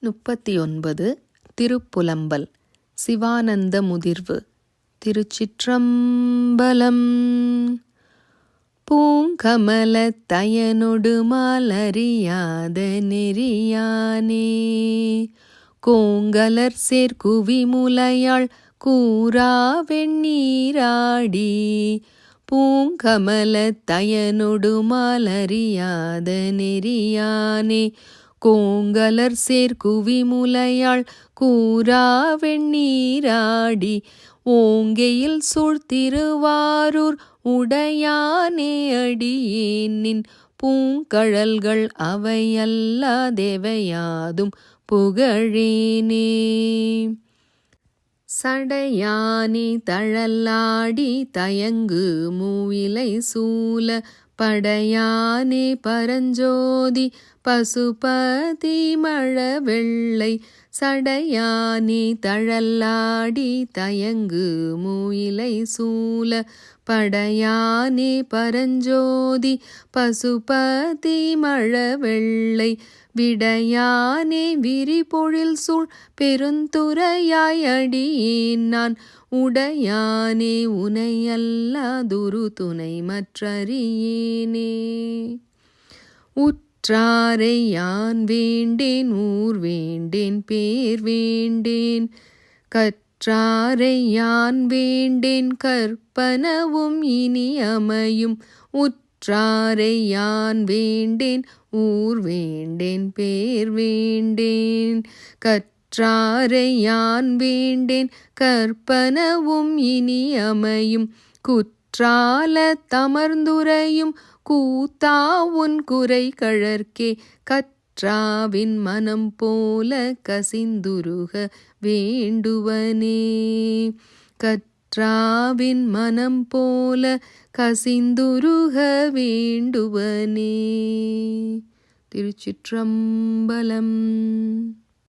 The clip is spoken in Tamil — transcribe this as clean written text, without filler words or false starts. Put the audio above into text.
39 திருப்புலம்பல் சிவானந்த முதிர்வு. திருச்சிற்றம்பலம். பூங்கமலத் தயனொடு மாலறியாத நெறியானே, கோங்கலர் சேர்குவி முலையாள் கூறா வெண்ணீராடி, பூங்கமலத் தயனொடு மாலறியாத நெறியானே, கோங்கலர் சேர்குவி முலையாள் கூறா வெண்ணீராடி, ஓங்கையில் சூழ்த்திருவாரூர் உடையானே அடியேனின் பூங்கழல்கள் அவையல்லாதெவையாதும் புகழேனே. சடையானே தழலாடி தயங்கு மூவிலை சூல, படையானே பரஞ்சோதி பசுபதி மழவெள்ளை, சடையானே தழலாடி தயங்கு மூயிலை சூல, படையானே பரஞ்சோதி பசுபதி மழவெள்ளை, விடையானே விரிபொழில் சூழ் பெருந்துறையாய் அடியேன் நான், உடையானே உனையல்லாதொரு துணை மற்றறியேனே. உற்றாரை யான் வேண்டேன் ஊர் வேண்டேன் பேர் வேண்டேன், கற்றாரை யான் வேண்டேன் கற்பனவும் இனி அமையும், உற்றாரை யான் வேண்டேன் ஊர் வேண்டேன் பேர் வேண்டேன், கற்றாரை யான் வேண்டேன் கற்பனவும் இனி அமையும், குற்றால தமர்ந்துரையும் கூத்தா உன் குறை கழற்கே, கற்றாவின் மனம் போல கசிந்துருக வேண்டுவனே, கற்றாவின் மனம் போல கசிந்துருக வேண்டுவனே. திருச்சிற்றம்பலம்.